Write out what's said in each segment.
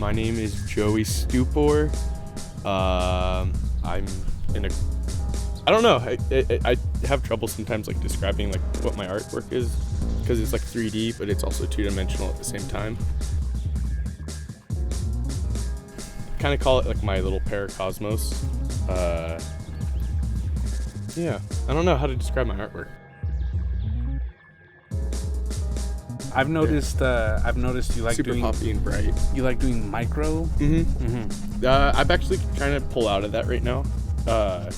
My name is Joey Stupor. I'm in a... I don't know. I have trouble sometimes like describing like what my artwork is because it's like 3D, but it's also two-dimensional at the same time. Kind of call it like my little paracosmos. Yeah, I don't know how to describe my artwork. I've noticed you like super doing poppy and bright. You like doing micro. I'm actually trying to pull out of that right now. I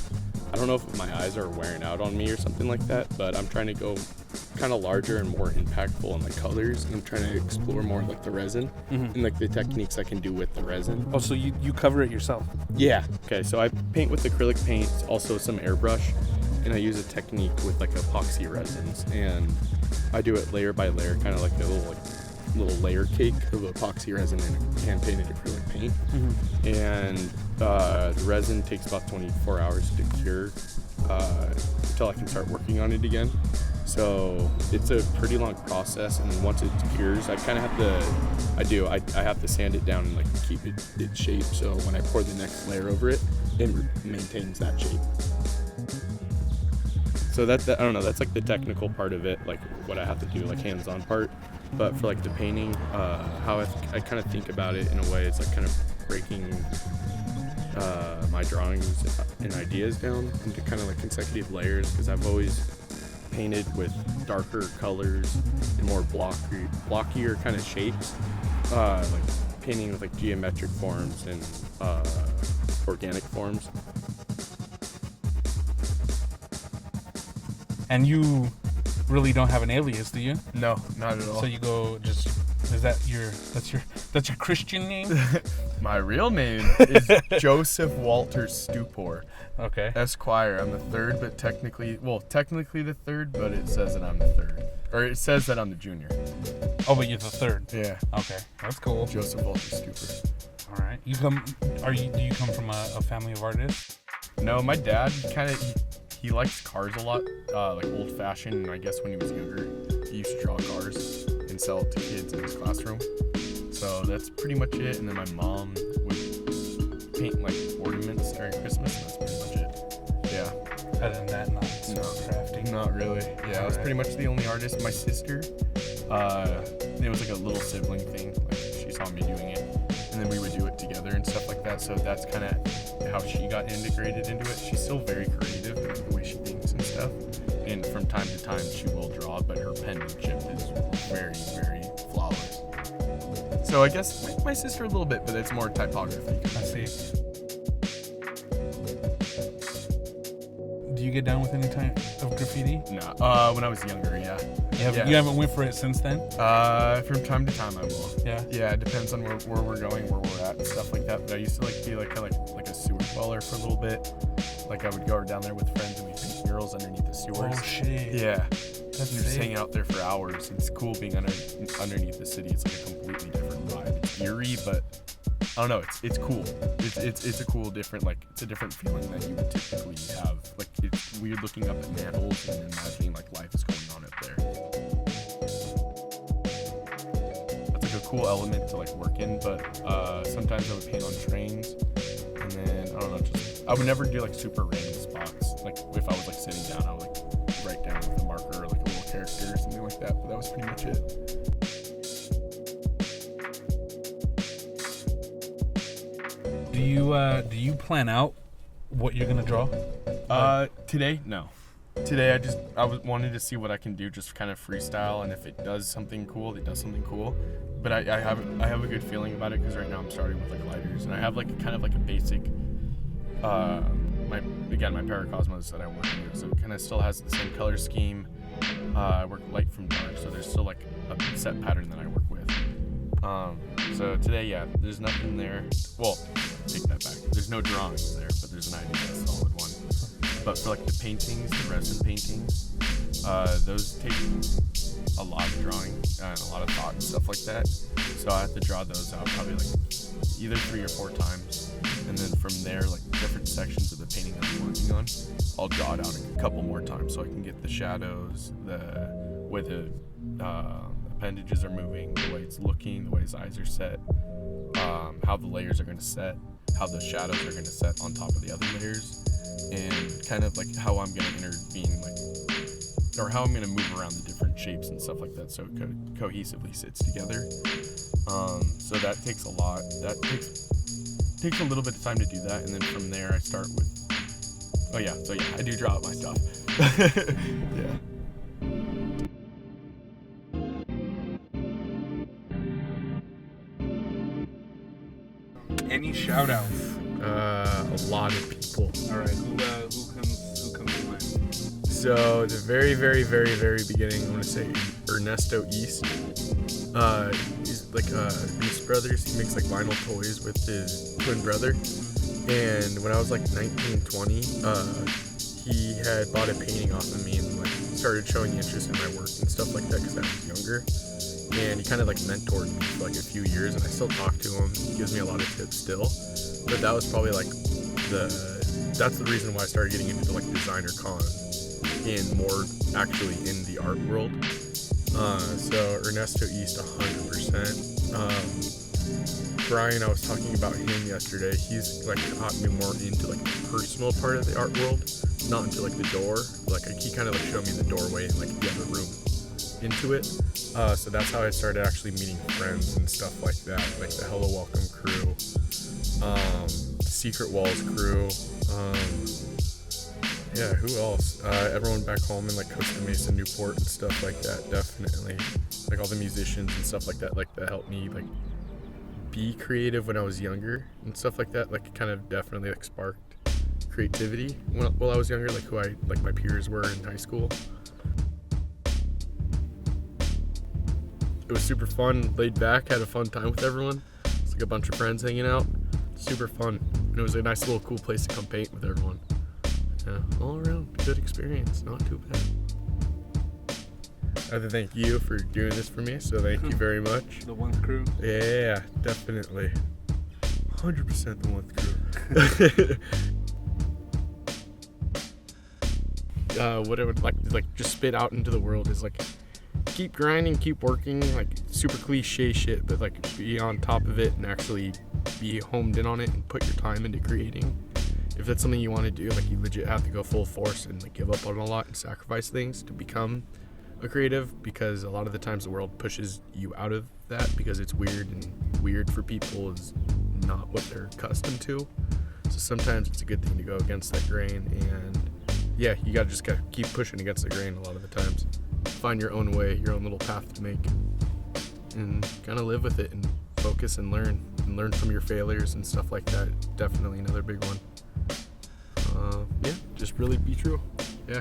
don't know if my eyes are wearing out on me or something like that, but I'm trying to go kind of larger and more impactful in the colors. And I'm trying to explore more like the resin and like the techniques I can do with the resin. Oh, so you cover it yourself? Yeah. Okay, so I paint with acrylic paint, also some airbrush, and I use a technique with like epoxy resins, and I do it layer by layer, kind of like a little layer cake of epoxy resin and hand painted acrylic paint. And the resin takes about 24 hours to cure until I can start working on it again. So it's a pretty long process, and then once it cures, I kind of have to, I have to sand it down and like keep it its shape. So when I pour the next layer over it, it maintains that shape. So that I don't know, that's like the technical part of it, like what I have to do, like hands-on part. But for like the painting, how I kind of think about it in a way, it's like kind of breaking my drawings and ideas down into kind of like consecutive layers, because I've always painted with darker colors and more blockier kind of shapes, like painting with like geometric forms and organic forms. And you really don't have an alias, do you? No, not at all. So you go just, that's your Christian name? My real name is Joseph Walter Stupor. Okay. Esquire. I'm the third, but technically the third, but it says that I'm the third. Or it says that I'm the junior. Oh, but you're the third. Yeah. Okay, that's cool. Joseph Walter Stupor. All right. Do you come from a family of artists? No, my dad he likes cars a lot, like old-fashioned, and I guess when he was younger, he used to draw cars and sell it to kids in his classroom. So that's pretty much it. And then my mom would paint like ornaments during Christmas, and that's pretty much it. Yeah. Other than that, crafting? Not really. Yeah, I was pretty much the only artist. My sister, it was like a little sibling thing. Like she saw me doing it, and then we would do it together and stuff like that. So that's kind of how she got integrated into it. She's still very creative in the way she thinks and stuff. And from time to time, she will draw, but her penmanship is very, very flawless. So I guess my sister a little bit, but it's more typography. I see. Do you get down with any type of graffiti? No. When I was younger, yeah. You haven't went for it since then? From time to time I will. Yeah. Yeah, it depends on where we're going, where we're at, and stuff like that. But I used to be like a sewer dweller for a little bit. Like I would go down there with friends and we'd paint murals underneath the sewers. Oh shit. Yeah. That's just hanging out there for hours. It's cool being underneath the city. It's like a completely different vibe. It's eerie, but I don't know. It's cool. It's a cool different, like, it's a different feeling that you would typically have. Like, it's weird looking up at manholes and imagining like life is going on up there. That's like a cool element to like work in. But sometimes I would paint on trains, and then I don't know. I would never do like super random spots. Like if I was like sitting down, I would like write down with a marker or like a little character or something like that. But that was pretty much it. Do you plan out what you're gonna draw? Today, no. Today I wanted to see what I can do, just kind of freestyle, and if it does something cool, it does something cool. But I have a good feeling about it, because right now I'm starting with like lighters, and I have like kind of like a basic my paracosmos that I work with, so it kind of still has the same color scheme. I work light from dark, so there's still like a set pattern that I work with. So today, yeah, there's nothing there. Well, take that back. There's no drawings there, but there's an idea, a solid one. But for like the paintings, the resin paintings, those take a lot of drawing and a lot of thought and stuff like that. So I have to draw those out probably like either 3 or 4 times. And then from there, like different sections of the painting that I'm working on, I'll draw it out a couple more times so I can get the shadows, the way the appendages are moving, the way it's looking, the way his eyes are set. how the layers are going to set, how the shadows are going to set on top of the other layers, and kind of like how I'm going to intervene, like, or how I'm going to move around the different shapes and stuff like that so it cohesively sits together. So that takes a lot. That takes a little bit of time to do that, and then from there I start with, I do draw out my stuff. Yeah. Any shout outs? A lot of people. All right, who comes to mind? So the very, very, very, very beginning, I want to say Ernesto East. He's like Beast Brothers. He makes like vinyl toys with his twin brother. And when I was like 19, 20, he had bought a painting off of me and like started showing interest in my work and stuff like that because I was younger. And he kind of like mentored me for like a few years, and I still talk to him. He gives me a lot of tips still. But that was probably like that's the reason why I started getting into like designer con and more actually in the art world. So Ernesto East 100%. Brian, I was talking about him yesterday. He's like got me more into like the personal part of the art world, not into like the door. Like he kind of like showed me the doorway and like the other room into it. So that's how I started actually meeting friends and stuff like that, like the Hello Welcome crew, Secret Walls crew. Yeah, who else? Everyone back home in like Costa Mesa, Newport, and stuff like that. Definitely, like all the musicians and stuff like that helped me like be creative when I was younger and stuff like that. Like, it kind of definitely like sparked creativity while I was younger, like who I like my peers were in high school. It was super fun, laid back, had a fun time with everyone. It's like a bunch of friends hanging out. Super fun. And it was a nice little cool place to come paint with everyone. Yeah, all around good experience, not too bad. I have to thank you for doing this for me, so thank you very much. The One Crew? Yeah, definitely. 100% the One Crew. What I would like just spit out into the world is like, keep grinding, keep working, like super cliche shit, but like be on top of it and actually be homed in on it and put your time into creating. If that's something you want to do, like you legit have to go full force and like give up on a lot and sacrifice things to become a creative, because a lot of the times the world pushes you out of that because it's weird, and weird for people is not what they're accustomed to. So sometimes it's a good thing to go against that grain, and yeah, you gotta keep pushing against the grain a lot of the times. Find your own way, your own little path to make, and kind of live with it and focus and learn from your failures and stuff like that. Definitely another big one. Yeah, just really be true. Yeah.